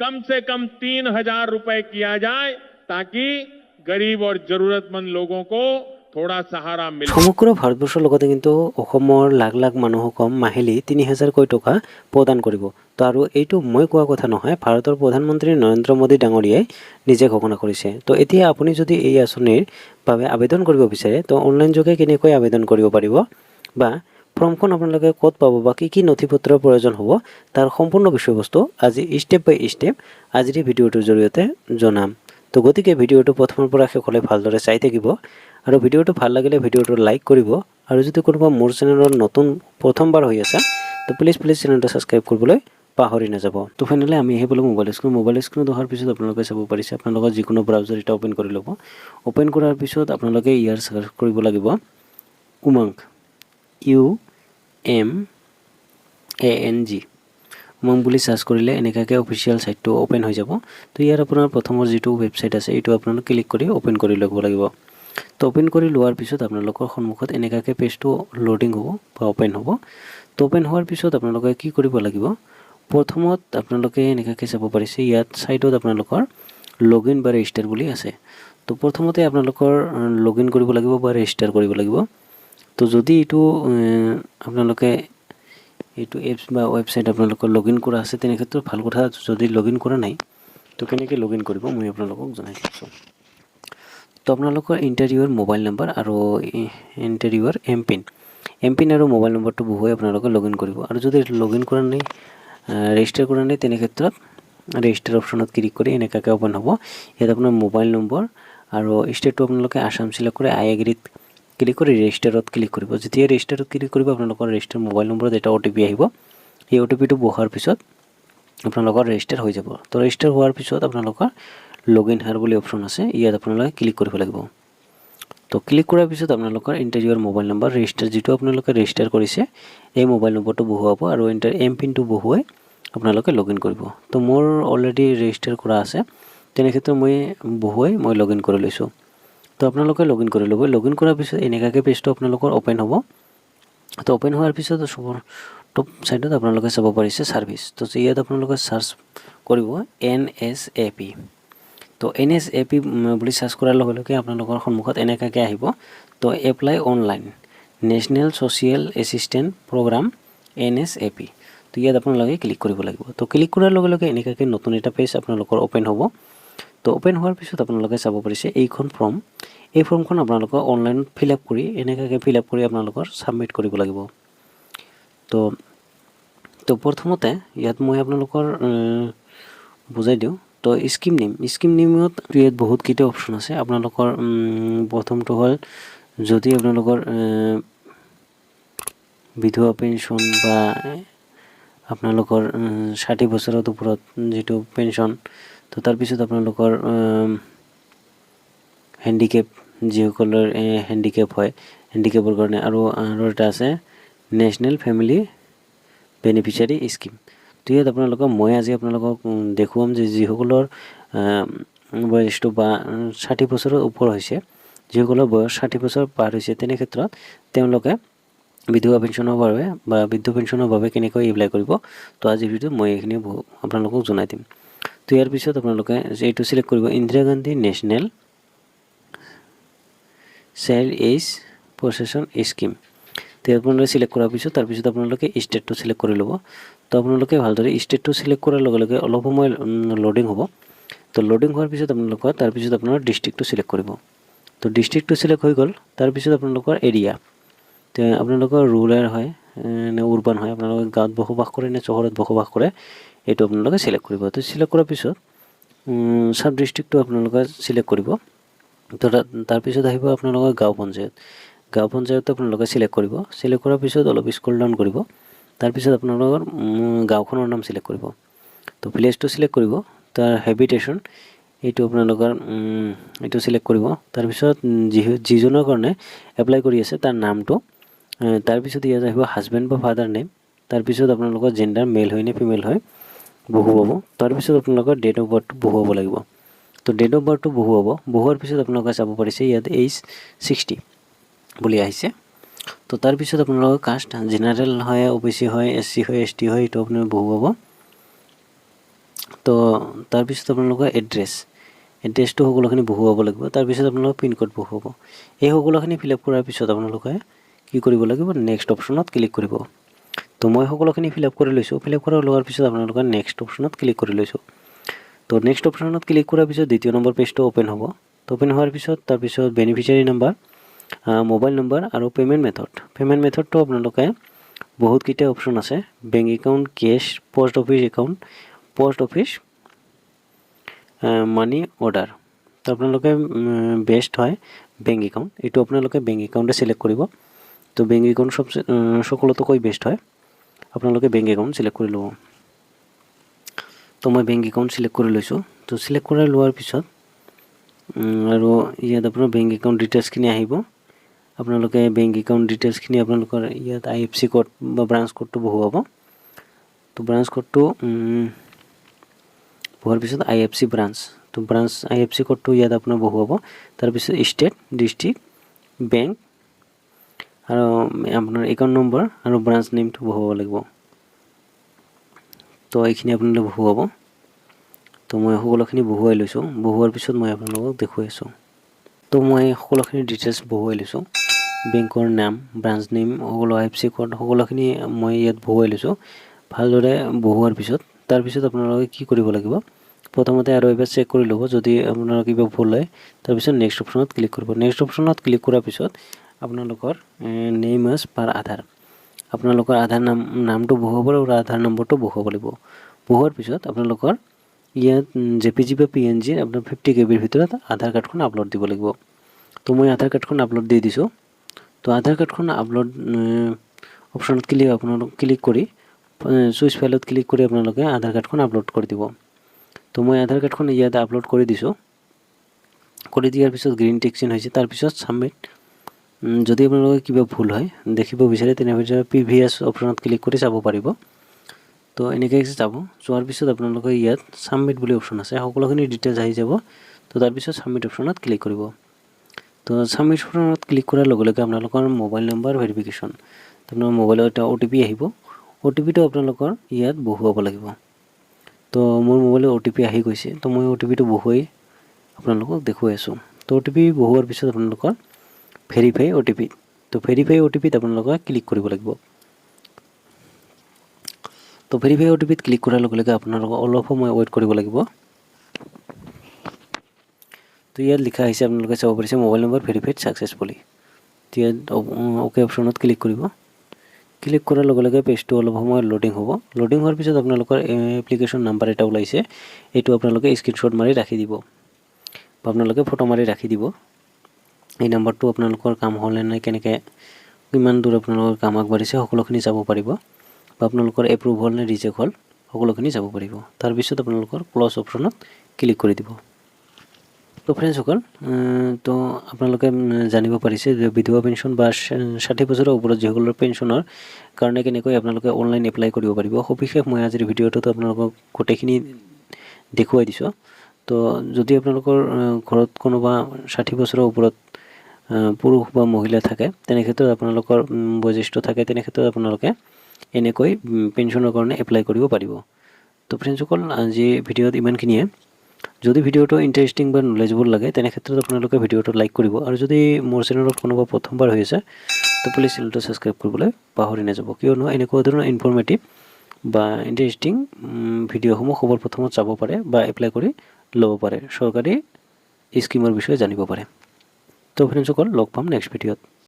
कम से कम 3,000 रुपए किया जाए ताकि गरीब और जरूरतमंद लोगों को थोड़ा सहारा मिले। সমগ্ৰ ভাৰতবৰ্ষৰ লগতে কিন্তু অসমৰ লাখ লাখ মানুহক মাহিলী 3,000কৈ টকা প্ৰদান কৰিব। তো আৰু এইটো মই কোৱা কথা নহয়, ভাৰতৰ প্ৰধানমন্ত্ৰী নৰেন্দ্ৰ মোদী ডাঙৰীয়াই নিজে ঘোষণা কৰিছে। তো এতিয়া আপুনি যদি এই আঁচনিৰ বাবে আবেদন কৰিব বিচাৰে তো অনলাইন যোগে কেনেকৈ আবেদন কৰিব পাৰিব বা ফৰ্মখন আপোনালোকে ক'ত পাব বা কি কি নথিপত্ৰৰ প্ৰয়োজন হ'ব তাৰ সম্পূৰ্ণ বিষয়বস্তু আজি ষ্টেপ বাই ষ্টেপ আজিৰ এই ভিডিঅ'টোৰ জৰিয়তে জনাম। তো গতিকে ভিডিঅ'টো প্ৰথমৰ পৰা শেষলৈ ভালদৰে চাই থাকিব আৰু ভিডিঅ'টো ভাল লাগিলে ভিডিঅ'টো লাইক কৰিব আৰু যদি কোনোবা মোৰ চেনেলৰ নতুন প্ৰথমবাৰ হৈ আছে তো প্লিজ চেনেলটো ছাবস্ক্ৰাইব কৰিবলৈ পাহৰি নাযাব। তো ফাইনেলি আমি আহি পালোঁ মোবাইল স্ক্ৰীনত অহাৰ পিছত আপোনালোকে চাব পাৰিছে আপোনালোকৰ যিকোনো ব্ৰাউজাৰ এটা অ'পেন কৰি ল'ব। অ'পেন কৰাৰ পিছত আপোনালোকে ইয়াৰ চাৰ্চ কৰিব লাগিব উমংগ UMANG উমংগ বুলি চাৰ্চ কৰিলে এনেকুৱাকৈ অফিচিয়েল ছাইটটো অ'পেন হৈ যাব। তো ইয়াৰ আপোনাৰ প্ৰথমৰ যিটো ৱেবছাইট আছে এইটো আপোনালোকে ক্লিক কৰি অ'পেন কৰি ল'ব লাগিব। তো অ'পেন কৰি লোৱাৰ পিছত আপোনালোকৰ সন্মুখত এনেকুৱাকৈ পেজটো লোডিং হ'ব বা অ'পেন হ'ব। তো অ'পেন হোৱাৰ পিছত আপোনালোকে কি কৰিব লাগিব, প্ৰথমত আপোনালোকে এনেকুৱাকৈ চাব পাৰিছে ইয়াত ছাইডত আপোনালোকৰ লগইন বা ৰেজিষ্টাৰ বুলি আছে। তো প্ৰথমতে আপোনালোকৰ লগইন কৰিব লাগিব বা ৰেজিষ্টাৰ কৰিব লাগিব। তো যদি এইটো আপোনালোকে এইটো এপছ বা ৱেবছাইট আপোনালোকৰ লগইন কৰা আছে তেনে ক্ষেত্ৰত ভাল কথা, যদি লগইন কৰা নাই তো কেনেকৈ লগইন কৰিব মই আপোনালোকক জনাই দিছোঁ। তো আপোনালোকৰ ইণ্টাৰভিউৰ মোবাইল নম্বৰ আৰু ইণ্টাৰভিউৰ এমপিন আৰু মোবাইল নম্বৰটো বহুৱাই আপোনালোকে লগইন কৰিব। আৰু যদি লগইন কৰা নাই ৰেজিষ্টাৰ কৰা নাই তেনে ক্ষেত্ৰত ৰেজিষ্টাৰ অপশ্যনত ক্লিক কৰি এনেকুৱাকৈ অ'পেন হ'ব। ইয়াত আপোনাৰ মোবাইল নম্বৰ আৰু ষ্টেটটো আপোনালোকে আসাম চিলেক্ট কৰি আই এগ্ৰীত ক্লিক কৰি ৰেজিষ্টাৰত ক্লিক কৰিব। যেতিয়া ৰেজিষ্টাৰত ক্লিক কৰিব আপোনালোকৰ ৰেজিষ্টাৰ মোবাইল নম্বৰত এটা OTP আহিব। এই OTPটো বহাৰ পিছত আপোনালোকৰ ৰেজিষ্টাৰ হৈ যাব। তো ৰেজিষ্টাৰ হোৱাৰ পিছত আপোনালোকৰ লগইন হিয়াৰ বুলি অপশ্যন আছে, ইয়াত আপোনালোকে ক্লিক কৰিব লাগিব। তো ক্লিক কৰাৰ পিছত আপোনালোকৰ ইণ্টাৰভিউৰ মোবাইল নম্বৰ ৰেজিষ্টাৰ যিটো আপোনালোকে ৰেজিষ্টাৰ কৰিছে এই মোবাইল নম্বৰটো বহুৱাব আৰু এমপিনটো বহুৱাই আপোনালোকে লগইন কৰিব। তো মোৰ অলৰেডি ৰেজিষ্টাৰ কৰা আছে তেনে ক্ষেত্ৰত মই লগইন কৰি লৈছোঁ। তো আপোনালোকে লগইন কৰি ল'ব। লগইন কৰাৰ পিছত এনেকুৱাকৈ পেজটো আপোনালোকৰ অ'পেন হ'ব। তো অ'পেন হোৱাৰ পিছত টপ ছাইডত আপোনালোকে চাব পাৰিছে ছাৰ্ভিচ। তো ইয়াত আপোনালোকে চাৰ্চ কৰিব NSAP। তো NSAP বুলি চাৰ্চ কৰাৰ লগে লগে আপোনালোকৰ সন্মুখত এনেকুৱাকৈ আহিব। তো apply online national social assistance programme NSAP। তো ইয়াত আপোনালোকে ক্লিক কৰিব লাগিব। তো ক্লিক কৰাৰ লগে লগে এনেকুৱাকৈ নতুন এটা পেজ আপোনালোকৰ অ'পেন হ'ব। তো অ'পেন হোৱাৰ পিছত আপোনালোকে চাব পাৰিছে এইখন ফৰ্ম, এই ফৰ্মখন আপোনালোকৰ অনলাইনত ফিল আপ কৰি এনেকুৱাকৈ ফিল আপ কৰি আপোনালোকৰ ছাবমিট কৰিব লাগিব। তো প্ৰথমতে ইয়াত মই আপোনালোকৰ বুজাই দিওঁ। তো স্কিম নেমত ইয়াত বহুতকেইটা অপশ্যন আছে। আপোনালোকৰ প্ৰথমটো হ'ল যদি আপোনালোকৰ বিধৱা পেঞ্চন বা আপোনালোকৰ 60 বছৰৰ ওপৰত যিটো পেঞ্চন, তো তাৰপিছত আপোনালোকৰ হেণ্ডিকেপ যিসকলৰ হেণ্ডিকেপ হয় হেণ্ডিকেপৰ কাৰণে আৰু এটা আছে নেশ্যনেল ফেমিলি বেনিফিচিয়াৰী স্কিম। তো ইয়াত আপোনালোকক মই আজি আপোনালোকক দেখুৱাম যে যিসকলৰ বয়সটো বা 60 বছৰৰ ওপৰ হৈছে, যিসকলৰ বয়স 60 বছৰ পাৰ হৈছে তেনে ক্ষেত্ৰত তেওঁলোকে বিধৱা পেঞ্চনৰ বাবে বা বৃদ্ধ পেঞ্চনৰ বাবে কেনেকৈ এপ্লাই কৰিব। তো আজিৰ ভিডিঅ'ত মই এইখিনি আপোনালোকক জনাই দিম। তো ইয়াৰ পিছত আপোনালোকে এইটো চিলেক্ট কৰিব Indira Gandhi national child age pension scheme. তো আপোনালোকে চিলেক্ট কৰাৰ পিছত তাৰপিছত আপোনালোকে ষ্টেটটো চিলেক্ট কৰি ল'ব। তো আপোনালোকে ভালদৰে ষ্টেটটো চিলেক্ট কৰাৰ লগে লগে অলপ সময় লোডিং হ'ব। তো লোডিং হোৱাৰ পিছত আপোনালোকৰ তাৰপিছত আপোনাৰ ডিষ্ট্ৰিক্টটো চিলেক্ট কৰিব। তো ডিষ্ট্ৰিক্টটো চিলেক্ট হৈ গ'ল। তাৰপিছত আপোনালোকৰ এৰিয়া, তো আপোনালোকৰ ৰুৰেল হয় নে উৰ্বান হয়, আপোনালোকে গাঁৱত বসবাস কৰে নে চহৰত বসবাস কৰে এইটো আপোনালোকে চিলেক্ট কৰিব। তো চিলেক্ট কৰাৰ পিছত চাব ডিষ্ট্ৰিক্টটো আপোনালোকে চিলেক্ট কৰিব। তো তাৰপিছত আহিব আপোনালোকৰ গাঁও পঞ্চায়তটো আপোনালোকে চিলেক্ট কৰিব। চিলেক্ট কৰাৰ পিছত অলপ স্ক্ৰল ডাউন কৰিব। তাৰপিছত আপোনালোকৰ গাঁওখনৰ নাম চিলেক্ট কৰিব। তো ভিলেজটো চিলেক্ট কৰিব। তাৰ হেবিটেশ্যন এইটো আপোনালোকৰ এইটো চিলেক্ট কৰিব। তাৰপিছত যিজনৰ কাৰণে এপ্লাই কৰি আছে তাৰ নামটো, তাৰপিছত ইয়াত আহিব হাজবেণ্ড বা ফাদাৰ নেম, তাৰপিছত আপোনালোকৰ জেণ্ডাৰ মেল হয় নে ফিমেল হয় বহুৱাব। তাৰপিছত আপোনালোকৰ ডেট অফ বাৰ্থটো বহুৱাব লাগিব। তো ডেট অফ বাৰ্থটো বহুৱাৰ পিছত আপোনালোকে চাব পাৰিছে ইয়াত এজ 60 বুলি আহিছে। তো তাৰপিছত আপোনালোকৰ কাষ্ট জেনেৰেল হয়, OBC হয়, SC হয়, ST হয়, এইটো আপুনি বহুৱাব। তো তাৰপিছত আপোনালোকৰ এড্ৰেছটো সকলোখিনি বহুৱাব লাগিব। তাৰপিছত আপোনালোকৰ পিনক'ড বহুৱাব। এই সকলোখিনি ফিল আপ কৰাৰ পিছত আপোনালোকে কি কৰিব লাগিব, নেক্সট অপশ্যনত ক্লিক কৰিব। তো মই সকলোখিনি ফিল আপ কৰি লৈছোঁ। ফিল আপ কৰি লোৱাৰ পিছত আপোনালোকে নেক্সট অপশ্যনত ক্লিক কৰি লৈছোঁ। তো নেক্সট অপশ্যনত ক্লিক কৰাৰ পিছত দ্বিতীয় নম্বৰ পেজটো অ'পেন হ'ব। তো অ'পেন হোৱাৰ পিছত তাৰপিছত বেনিফিচিয়াৰী নাম্বাৰ, মোবাইল নম্বৰ আৰু পে'মেণ্ট মেথডটো আপোনালোকে বহুতকেইটা অপশ্যন আছে। Bank account, cash, post office money order. তো আপোনালোকে বেষ্ট হয় বেংক একাউণ্ট। এইটো আপোনালোকে বেংক একাউণ্টে চিলেক্ট কৰিব। তো বেংক একাউণ্ট সকলোতকৈ বেষ্ট হয়। আপোনালোকে বেংক একাউণ্ট চিলেক্ট কৰি ল'ব। তো মই বেংক একাউণ্ট চিলেক্ট কৰি লৈছোঁ। তো চিলেক্ট কৰি লোৱাৰ পিছত আৰু ইয়াত আপোনাৰ বেংক একাউণ্ট ডিটেইলছখিনি আহিব। আপোনালোকে বেংক একাউণ্ট ডিটেইলছখিনি আপোনালোকৰ ইয়াত IFSC কোড বা ব্ৰাঞ্চ কোডটো বহুৱাব। তো ব্ৰাঞ্চ কোডটো বহুৱাৰ পিছত IFSC ব্ৰাঞ্চ, তো IFSC কোডটো ইয়াত আপোনাৰ বহুৱাব। তাৰপিছত ষ্টেট, ডিষ্ট্ৰিক্ট, বেংক আৰু আপোনাৰ একাউণ্ট নম্বৰ আৰু ব্ৰাঞ্চ নেমটো বহুৱাব লাগিব। তো এইখিনি আপোনালোকে বহুৱাব। তো মই সকলোখিনি বহুৱাই লৈছোঁ। বহুৱাৰ পিছত মই আপোনালোকক দেখুৱাই আছোঁ। তো মই সকলোখিনি ডিটেইলছ বহুৱাই লৈছোঁ। বেংকৰ নাম, ব্ৰাঞ্চ নেম, সকলো IFSC কোড সকলোখিনি মই ইয়াত বহুৱাই লৈছোঁ। ভালদৰে বহুৱাৰ পিছত তাৰপিছত আপোনালোকে কি কৰিব লাগিব, প্ৰথমতে আৰু এবাৰ চেক কৰি ল'ব। যদি আপোনাৰ কিবা ভুল হয় তাৰপিছত নেক্সট অপশ্যনত ক্লিক কৰিব। নেক্সট অপশ্যনত ক্লিক কৰাৰ পিছত আপোনালোকৰ নেম এজ পাৰ আধাৰ, আপোনালোকৰ আধাৰ নামটো বহুৱাব আৰু আধাৰ নম্বৰটো বহুৱাব লাগিব। বহুৱাৰ পিছত আপোনালোকৰ ইয়াত JPG বা PNG আপোনাৰ 50 KB ভিতৰত আধাৰ কাৰ্ডখন আপলোড দিব লাগিব। তো মই আধাৰ কাৰ্ডখন আপলোড দি দিছোঁ। তো আধাৰ কাৰ্ডখন আপলোড অপশ্যনত ক্লিক কৰি চুইচ ফাইলত ক্লিক কৰি আপোনালোকে আধাৰ কাৰ্ডখন আপলোড কৰি দিব। তো মই আধাৰ কাৰ্ডখন ইয়াত আপলোড কৰি দিছোঁ। কৰি দিয়াৰ পিছত গ্ৰীণ টিক চিন হৈছে। তাৰপিছত ছাবমিট। যদি আপোনালোকে কিবা ভুল হয় দেখিব বিচাৰে তেনেহ'লে প্ৰিভিয়াছ অপশ্যনত ক্লিক কৰি চাব পাৰিব। তো এনেকৈ যাব। যোৱাৰ পিছত আপোনালোকে ইয়াত ছাবমিট বুলি অপশ্যন আছে, সকলোখিনি ডিটেইলছ আহি যাব। তো তাৰপিছত ছাবমিট অপশ্যনত ক্লিক কৰিব। তো ছাবমিট অপশ্যনত ক্লিক কৰাৰ লগে লগে আপোনালোকৰ মোবাইল নম্বৰ ভেৰিফিকেশ্যন, আপোনাৰ মোবাইলত এটা OTP আহিব। OTPটো আপোনালোকৰ ইয়াত বহুৱাব লাগিব। তো মোৰ মোবাইলত OTP আহি গৈছে। তো মই OTPটো বহুৱাই আপোনালোকক দেখুৱাই আছোঁ। তো OTP বহুৱাৰ পিছত আপোনালোকৰ ভেৰিফাই OTP, তো ভেৰিফাই OTPত আপোনালোকে ক্লিক কৰিব লাগিব। তো ভেৰিফাই OTPত ক্লিক কৰাৰ লগে লগে আপোনালোকক অলপ সময় ৱেইট কৰিব লাগিব। তো ইয়াত লিখা আহিছে, আপোনালোকে চাব পাৰিছে মোবাইল নম্বৰ ভেৰিফাইড ছাকচেছফুলি। তো ইয়াত অ'কে অপশ্যনত ক্লিক কৰিব। ক্লিক কৰাৰ লগে লগে পেজটো অলপ সময় লোডিং হ'ব। লোডিং হোৱাৰ পিছত আপোনালোকৰ এপ্লিকেশ্যন নাম্বাৰ এটা ওলাইছে, এইটো আপোনালোকে স্ক্ৰীনশ্বট মাৰি ৰাখি দিব বা আপোনালোকে ফটো মাৰি ৰাখি দিব। এই নাম্বাৰটো আপোনালোকৰ কাম হ'লে নাই, কেনেকৈ কিমান দূৰ আপোনালোকৰ কাম আগবাঢ়িছে সকলোখিনি চাব পাৰিব, বা আপোনালোকৰ এপ্ৰুভ হ'ল নে ৰিজেক্ট হ'ল সকলোখিনি চাব পাৰিব। তাৰপিছত আপোনালোকৰ ক্ল'জ অপশ্যনত ক্লিক কৰি দিব। তো ফ্ৰেণ্ডসকল, তো আপোনালোকে জানিব পাৰিছে যে বিধৱা পেঞ্চন বা 60 বছৰৰ ওপৰত যিসকলৰ পেঞ্চনৰ কাৰণে কেনেকৈ আপোনালোকে অনলাইন এপ্লাই কৰিব পাৰিব। সবিশেষ মই আজিৰ ভিডিঅ'টোত আপোনালোকক গোটেইখিনি দেখুৱাই দিছোঁ। তো যদি আপোনালোকৰ ঘৰত কোনোবা 60 বছৰৰ ওপৰত পুৰুষ বা মহিলা থাকে, তেনেক্ষেত্ৰত আপোনালোকৰ বয়োজ্যেষ্ঠ থাকে, তেনেক্ষেত্ৰত আপোনালোকে এনেকৈ পেঞ্চনৰ কাৰণে এপ্লাই কৰিব পাৰিব। তো ফ্ৰেণ্ডসকল, আজি ভিডিঅ'ত ইমানখিনিয়ে। যদি ভিডিঅ'টো ইণ্টাৰেষ্টিং বা নলেজেবল লাগে তেনেক্ষেত্ৰত আপোনালোকে ভিডিঅ'টো লাইক কৰিব, আৰু যদি মোৰ চেনেলত কোনোবা প্ৰথমবাৰ হৈ আছে তো প্লিজ চেনেলটো ছাবস্ক্ৰাইব কৰিবলৈ পাহৰি নাযাব, কিয়নো এনেকুৱা ধৰণৰ ইনফৰ্মেটিভ বা ইণ্টাৰেষ্টিং ভিডিঅ'সমূহ সবৰ প্ৰথমত চাব পাৰে বা এপ্লাই কৰি ল'ব পাৰে, চৰকাৰী স্কিমৰ বিষয়ে জানিব পাৰে। তো ফ্ৰেণ্ডসকল, লগ পাম নেক্সট ভিডিঅ'ত।